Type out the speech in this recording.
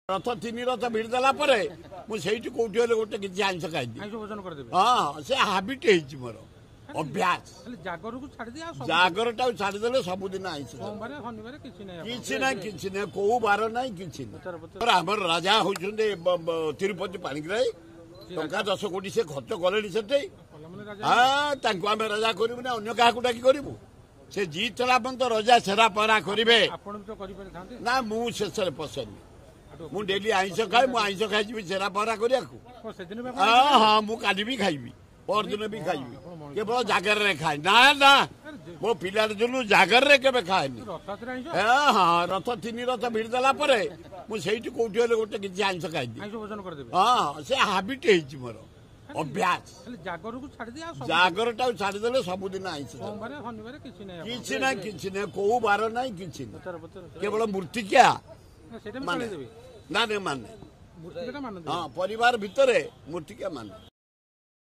रथ तीन रथ भिड़ देला मुझे कौटी गोटे किसी आईंष खाई हाँ से हाबिट मोर अभ्यास जागर टा छाड़देले सबुदिन आईंष किसी ना कौ बार ना कि राजा होती तिरुपति पाणिग्राही टंका 10 कोटी से खर्च कले से हाँ आम राजा करूँ ना अन्य क्या डाकी करूँ से जीतला पर्यंत रजा सेरा पहरा करेंगे ना मुझे पसंद मु डेली आईंष खाए आईंष खाई सेरा पहरा करा हाँ हाँ मुझे भी खाइबी परदिन भी खाइबी केवल जागर खाए ना ना मो पिला जो जागर के खाए हाँ हाँ रथ तीन रथ भिड़ देला मुझे कौटी गोटे किसी आईंष खाई हाँ से हाबिट मोर अभ्यास जागर टा छाड़देले सबुदिन आईंष किसी ना कौ बार ना कि केवल मूर्तिका माने ना माने हाँ परिवार भितर मूर्तिका माने।